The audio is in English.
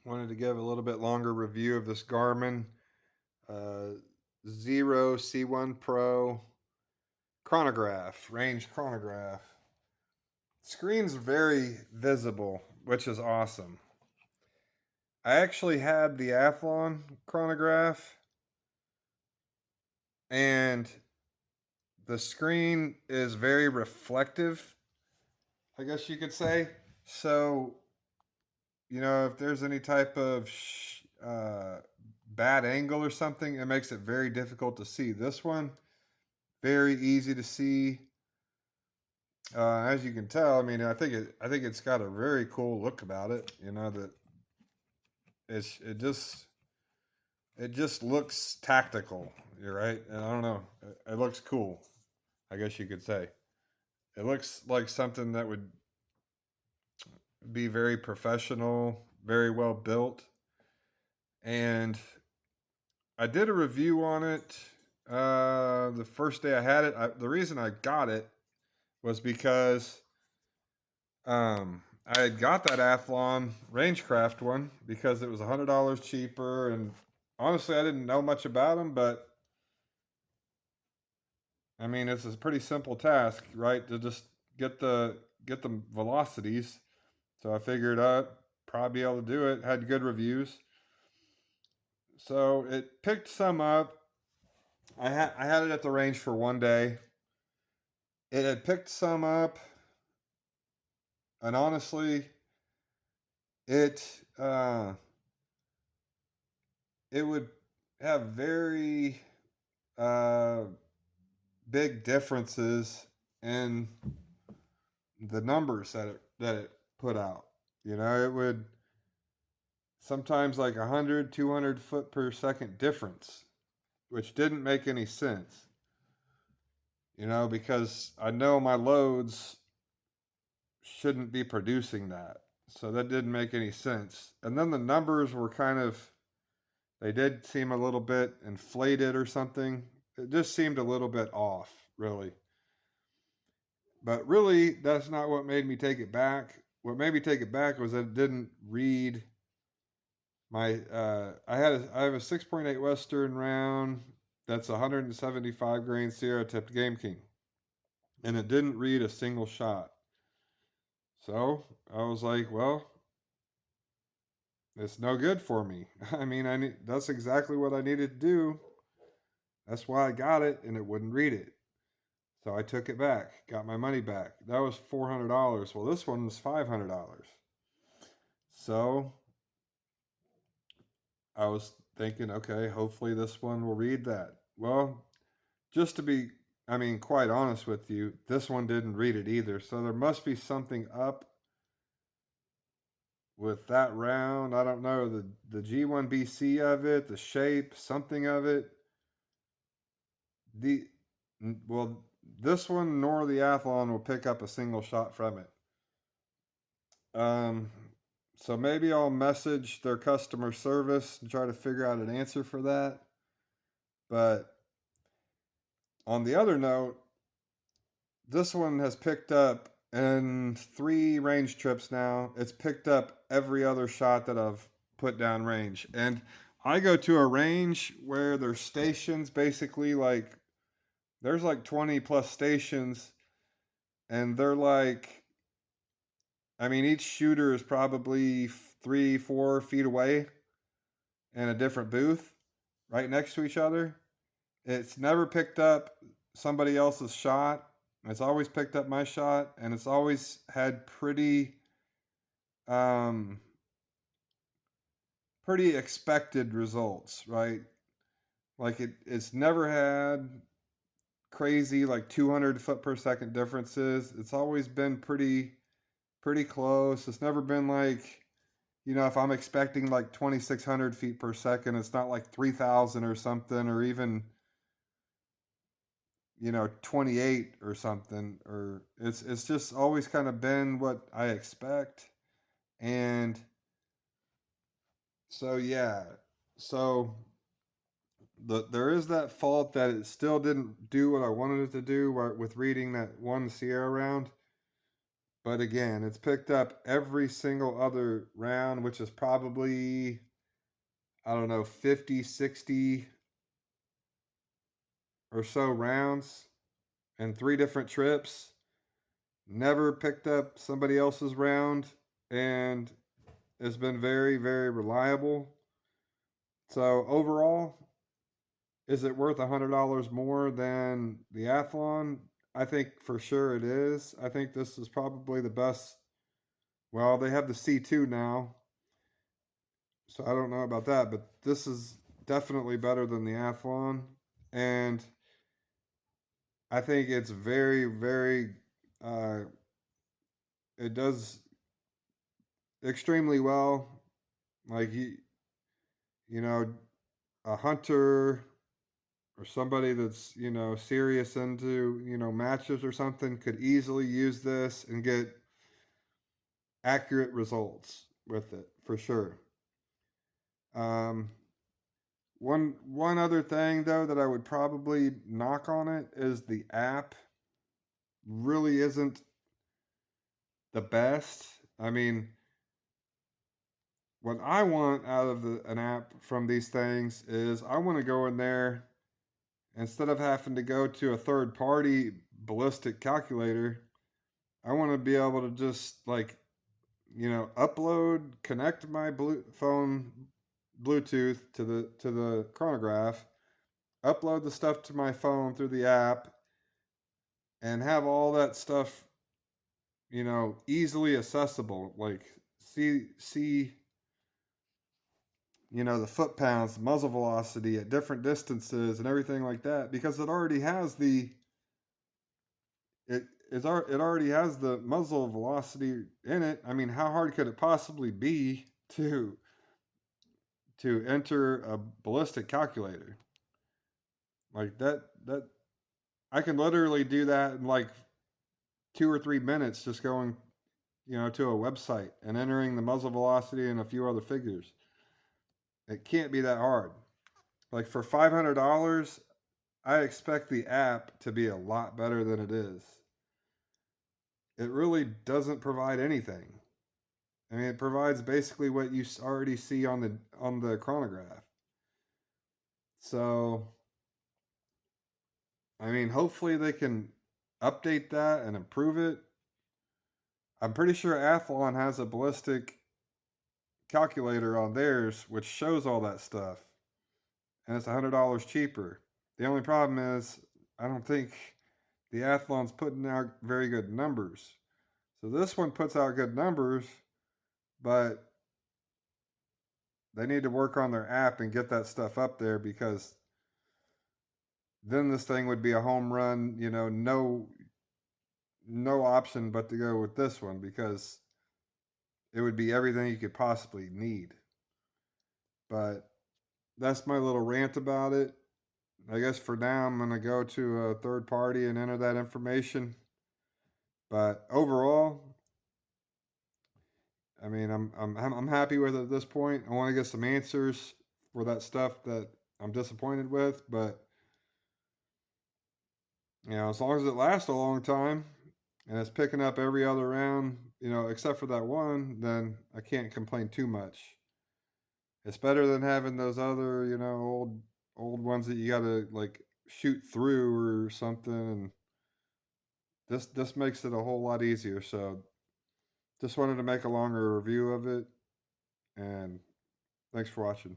Wanted to give a little bit longer review of this Garmin uh, Xero C1 Pro chronograph, range chronograph. Screen's very visible, which is awesome. I actually had the Athlon chronograph, and the screen is very reflective, I guess you could say. So, if there's any type of bad angle or something, it makes it very difficult to see. This one, very easy to see. As you can tell, I think it's got a very cool look about it. That it's it just looks tactical. You're right, and I don't know, it looks cool. I guess you could say it looks like something that would be very professional, very well built, and I did a review on it the first day I had it. The reason I got it was because I had got that Athlon Rangecraft one because it was $100 cheaper, and honestly, I didn't know much about them, but it's a pretty simple task, right? To just get the velocities. So I figured I'd probably be able to do it. Had good reviews, so it picked some up. I had it at the range for one day. It had picked some up, and honestly, it it would have very uh, big differences in the numbers that it put out. It would sometimes like 100, 200 foot per second difference, which didn't make any sense. Because I know my loads shouldn't be producing that. So that didn't make any sense. And then the numbers were they did seem a little bit inflated or something. It just seemed a little bit off, really. But really, that's not what made me take it back. What made me take it back was that it didn't read my. I have a 6.8 Western round that's 175 grain Sierra tipped Game King, and it didn't read a single shot. So I was like, well, it's no good for me. That's exactly what I needed to do. That's why I got it, and it wouldn't read it. So I took it back, got my money back. That was $400. Well, this one was $500. So I was thinking, okay, hopefully this one will read that. Well, just to be, quite honest with you, this one didn't read it either. So there must be something up with that round. I don't know, the G1BC of it, the shape, something of it. The well, this one nor the Athlon will pick up a single shot from it. Um, so maybe I'll message their customer service and try to figure out an answer for that. But on the other note, this one has picked up in 3 range trips now. It's picked up every other shot that I've put down range. And I go to a range where there's stations, basically there's like 20 plus stations, and they're each shooter is probably 3, 4 feet away in a different booth right next to each other. It's never picked up somebody else's shot. It's always picked up my shot, and it's always had um, pretty expected results, right? Like it's never had crazy like 200 foot per second differences. It's always been pretty close. It's never been like, if I'm expecting like 2,600 feet per second, it's not like 3,000 or something, or even 28 or something, or it's just always kind of been what I expect. And so yeah, so there is that fault that it still didn't do what I wanted it to do with reading that one Sierra round. But again, it's picked up every single other round, which is probably, I don't know, 50, 60 or so rounds and 3 different trips. Never picked up somebody else's round, and it's been very, very reliable. So overall, is it worth $100 more than the Athlon? I think for sure it is. I think this is probably the best. Well, they have the C2 now, so I don't know about that, but this is definitely better than the Athlon. And I think it's very, very, uh, it does extremely well. Like, you know, a hunter or somebody that's, serious into, matches or something could easily use this and get accurate results with it for sure. Um, one other thing though that I would probably knock on it is the app really isn't the best. I mean, what I want out of an app from these things is I want to go in there instead of having to go to a third party ballistic calculator. I want to be able to just like, upload, connect my phone Bluetooth to the chronograph, upload the stuff to my phone through the app, and have all that stuff, easily accessible. Like see, the foot pounds, muzzle velocity at different distances, and everything like that, because it already has it already has the muzzle velocity in it. I mean, how hard could it possibly be to enter a ballistic calculator like that? I can literally do that in like 2 or 3 minutes, just going, to a website and entering the muzzle velocity and a few other figures. It can't be that hard. Like for $500, I expect the app to be a lot better than it is. It really doesn't provide anything. I mean, it provides basically what you already see on the chronograph. So, I mean, hopefully they can update that and improve it. I'm pretty sure Athlon has a ballistic calculator on theirs, which shows all that stuff, and it's $100 cheaper. The only problem is, I don't think the Athlon's putting out very good numbers. So this one puts out good numbers, but they need to work on their app and get that stuff up there, because then this thing would be a home run. No option but to go with this one, because it would be everything you could possibly need. But that's my little rant about it. I guess for now I'm going to go to a third party and enter that information. But overall, I mean, I'm happy with it at this point. I want to get some answers for that stuff that I'm disappointed with, but as long as it lasts a long time and it's picking up every other round, except for that one, then I can't complain too much. It's better than having those other, old ones that you got to like shoot through or something, and this makes it a whole lot easier. So just wanted to make a longer review of it, and thanks for watching.